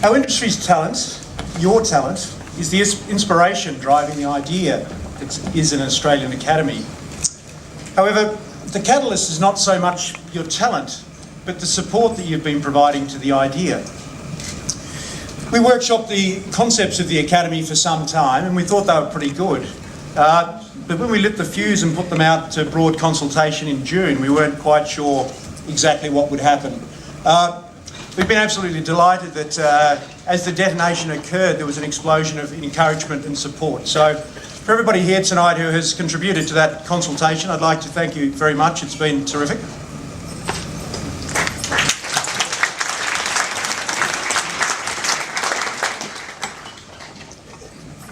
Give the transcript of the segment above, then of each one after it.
Our industry's talent, your talent, is the inspiration driving the idea that is an Australian Academy. However, the catalyst is not so much your talent, but the support that you've been providing to the idea. We workshopped the concepts of the Academy for some time and we thought they were pretty good. But when we lit the fuse and put them out to broad consultation in June, we weren't quite sure exactly what would happen. We've been absolutely delighted that as the detonation occurred, there was an explosion of encouragement and support. So for everybody here tonight who has contributed to that consultation, I'd like to thank you very much. It's been terrific.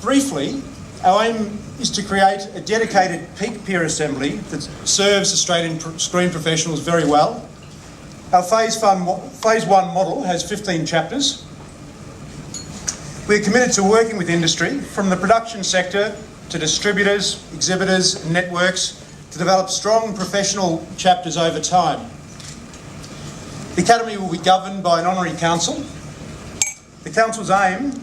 Briefly, our aim is to create a dedicated peak peer assembly that serves Australian screen professionals very well. Our Phase 1 model has 15 chapters. We're committed to working with industry, from the production sector to distributors, exhibitors and networks, to develop strong professional chapters over time. The Academy will be governed by an honorary council. The council's aim,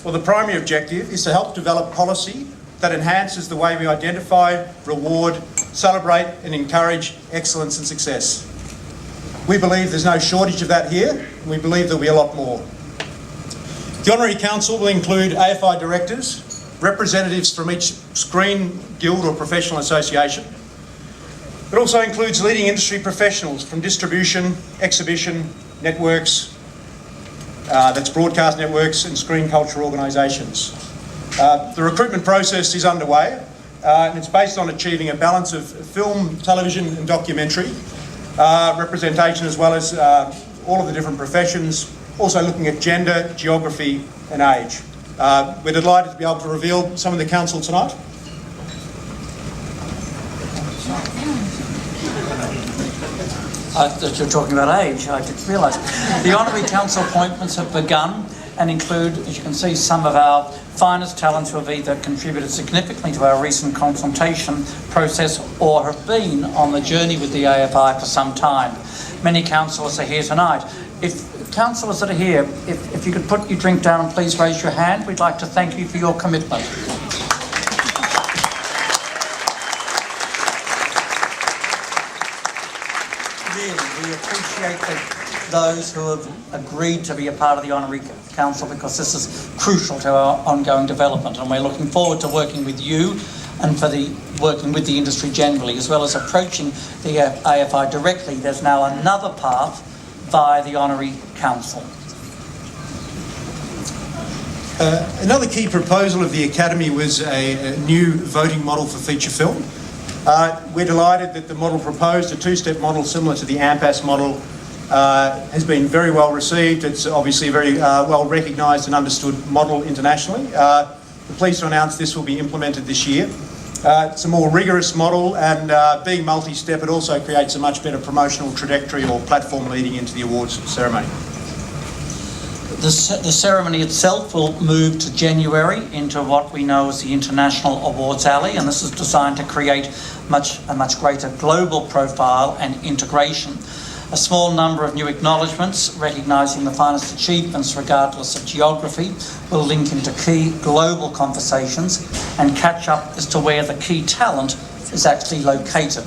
or the primary objective, is to help develop policy that enhances the way we identify, reward, celebrate and encourage excellence and success. We believe there's no shortage of that here, and we believe there'll be a lot more. The Honorary Council will include AFI directors, representatives from each screen guild or professional association. It also includes leading industry professionals from distribution, exhibition, networks, that's broadcast networks and screen culture organisations. The recruitment process is underway and it's based on achieving a balance of film, television and documentary representation, as well as all of the different professions, also looking at gender, geography and age. We're delighted to be able to reveal some of the council tonight. That you're talking about age, I didn't realise. The Honorary Council appointments have begun and include, as you can see, some of our finest talents who have either contributed significantly to our recent consultation process or have been on the journey with the AFI for some time. Many councillors are here tonight. If councillors that are here, if you could put your drink down and please raise your hand, we'd like to thank you for your commitment. We appreciate those who have agreed to be a part of the Honorary Council, because this is crucial to our ongoing development, and we're looking forward to working with you and working with the industry generally, as well as approaching the AFI directly. There's now another path via the Honorary Council. Another key proposal of the Academy was a new voting model for feature film. We're delighted that the model proposed, a two-step model similar to the AMPAS model, has been very well received. It's obviously a very well recognised and understood model internationally. We're pleased to announce this will be implemented this year. It's a more rigorous model, and being multi-step, it also creates a much better promotional trajectory or platform leading into the awards ceremony. The ceremony itself will move to January into what we know as the International Awards Alley, and this is designed to create a much greater global profile and integration. A small number of new acknowledgements recognising the finest achievements regardless of geography will link into key global conversations and catch up as to where the key talent is actually located.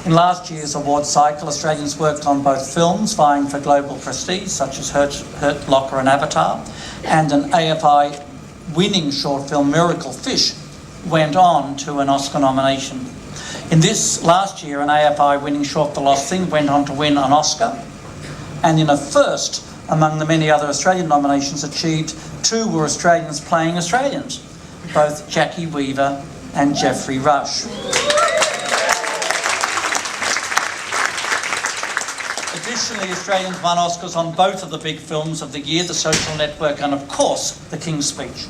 In last year's award cycle, Australians worked on both films vying for global prestige, such as Hurt Locker and Avatar, and an AFI winning short film, Miracle Fish, went on to an Oscar nomination. In this last year, an AFI winning short, The Lost Thing, went on to win an Oscar, and in a first among the many other Australian nominations achieved, two were Australians playing Australians, both Jackie Weaver and Geoffrey Rush. Additionally, Australians won Oscars on both of the big films of the year, The Social Network and, of course, The King's Speech.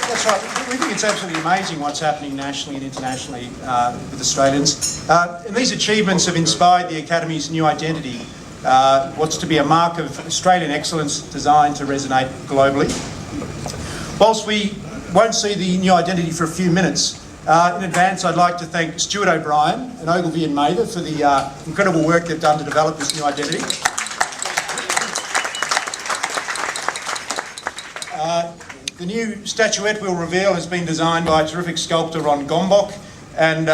That's right. We think it's absolutely amazing what's happening nationally and internationally with Australians. And these achievements have inspired the Academy's new identity, what's to be a mark of Australian excellence designed to resonate globally. Whilst we won't see the new identity for a few minutes, in advance I'd like to thank Stuart O'Brien and Ogilvy and Mather for the incredible work they've done to develop this new identity. The new statuette we'll reveal has been designed by a terrific sculptor, Ron Gombok, and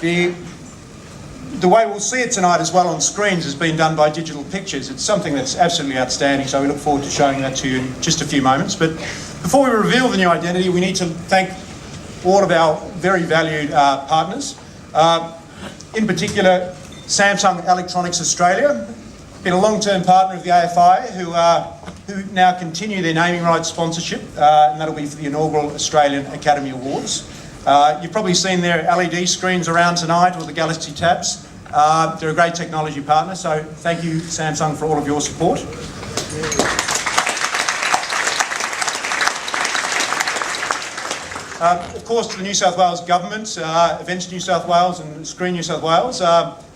the way we'll see it tonight as well on screens has been done by digital pictures. It's something that's absolutely outstanding, so we look forward to showing that to you in just a few moments. But before we reveal the new identity, we need to thank all of our very valued partners. In particular, Samsung Electronics Australia, been a long-term partner of the AFI, who now continue their naming rights sponsorship, and that'll be for the inaugural Australian Academy Awards. You've probably seen their LED screens around tonight, or the Galaxy Tabs. They're a great technology partner, so thank you, Samsung, for all of your support. Of course, to the New South Wales Government, Events New South Wales and Screen New South Wales,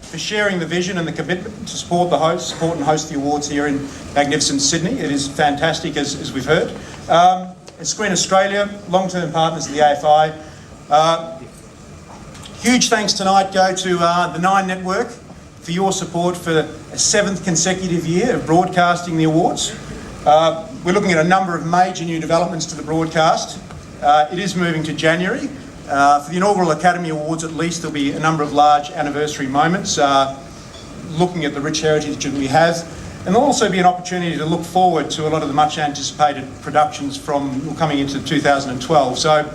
for sharing the vision and the commitment to support and host the awards here in magnificent Sydney. It is fantastic, as we've heard. And Screen Australia, long-term partners of the AFI. Huge thanks tonight go to the Nine Network for your support for a 7th consecutive year of broadcasting the awards. We're looking at a number of major new developments to the broadcast. It is moving to January. For the inaugural Academy Awards, at least, there'll be a number of large anniversary moments, looking at the rich heritage that we have. And there'll also be an opportunity to look forward to a lot of the much anticipated productions coming into 2012. So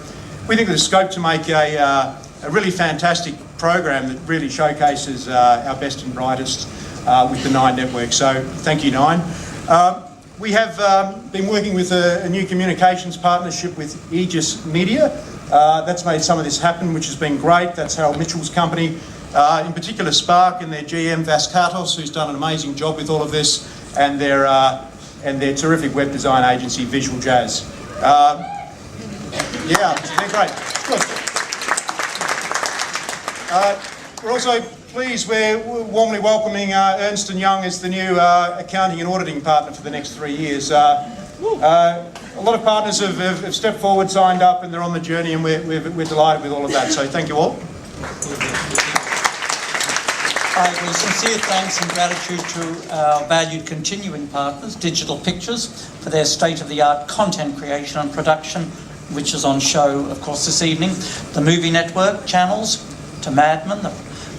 we think there's scope to make a really fantastic program that really showcases our best and brightest with the Nine Network. So thank you, Nine. We have been working with a new communications partnership with Aegis Media. That's made some of this happen, which has been great. That's Harold Mitchell's company. In particular, Spark and their GM, Vaskatos, who's done an amazing job with all of this, and their terrific web design agency, Visual Jazz. Yeah, they're great. Good. We're also pleased we're warmly welcoming Ernst & Young as the new accounting and auditing partner for the next 3 years. A lot of partners have stepped forward, signed up, and they're on the journey, and we're delighted with all of that. So thank you all. With sincere thanks and gratitude to our valued continuing partners, Digital Pictures, for their state-of-the-art content creation and production, which is on show, of course, this evening. The Movie Network channels, to Madman,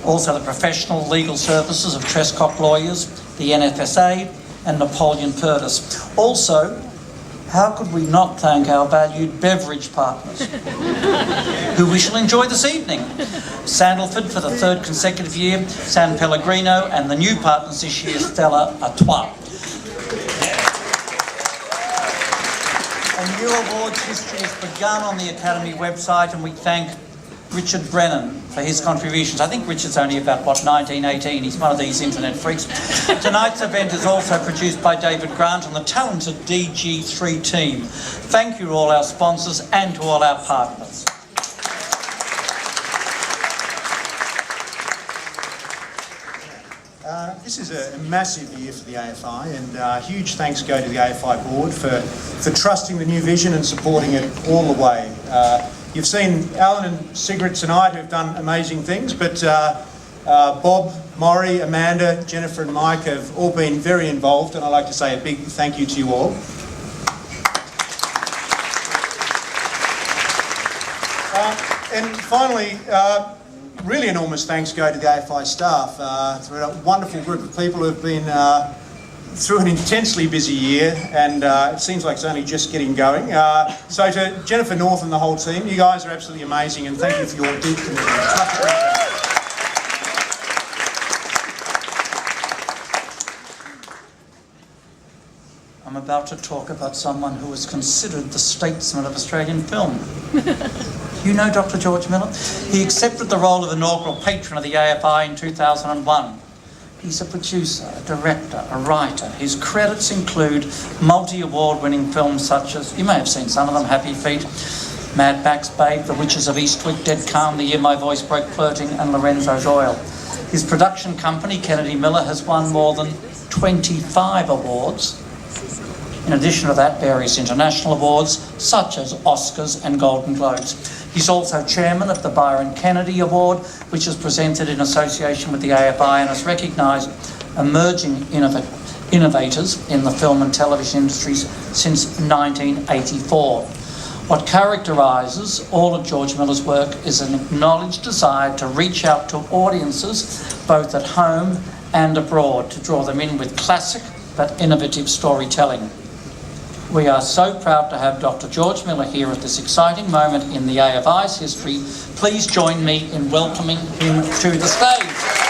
also the professional legal services of Trescott Lawyers, the NFSA, and Napoleon Purtis. Also, how could we not thank our valued beverage partners, who we shall enjoy this evening? Sandalford for the 3rd consecutive year, San Pellegrino, and the new partners this year, Stella Artois. A new awards history has begun on the Academy website, and we thank Richard Brennan for his contributions. I think Richard's only about, 19, 18. He's one of these internet freaks. Tonight's event is also produced by David Grant and the talented DG3 team. Thank you to all our sponsors and to all our partners. This is a massive year for the AFI, and huge thanks go to the AFI board for trusting the new vision and supporting it all the way. You've seen Alan and Sigrid tonight, who've done amazing things, but Bob, Maury, Amanda, Jennifer and Mike have all been very involved, and I'd like to say a big thank you to you all. And finally, really enormous thanks go to the AFI staff. It's a wonderful group of people who've been through an intensely busy year, and it seems like it's only just getting going. So to Jennifer North and the whole team, you guys are absolutely amazing, and thank you for your deep commitment. I'm about to talk about someone who is considered the statesman of Australian film. You know Dr. George Miller? He accepted the role of inaugural patron of the AFI in 2001. He's a producer, a director, a writer. His credits include multi-award-winning films such as, you may have seen some of them, Happy Feet, Mad Max, Babe, The Witches of Eastwick, Dead Calm, The Year My Voice Broke Flirting, and Lorenzo's Oil. His production company, Kennedy Miller, has won more than 25 awards. In addition to that, various international awards, such as Oscars and Golden Globes. He's also chairman of the Byron Kennedy Award, which is presented in association with the AFI and has recognised emerging innovators in the film and television industries since 1984. What characterises all of George Miller's work is an acknowledged desire to reach out to audiences both at home and abroad, to draw them in with classic but innovative storytelling. We are so proud to have Dr. George Miller here at this exciting moment in the AFI's history. Please join me in welcoming him to the stage.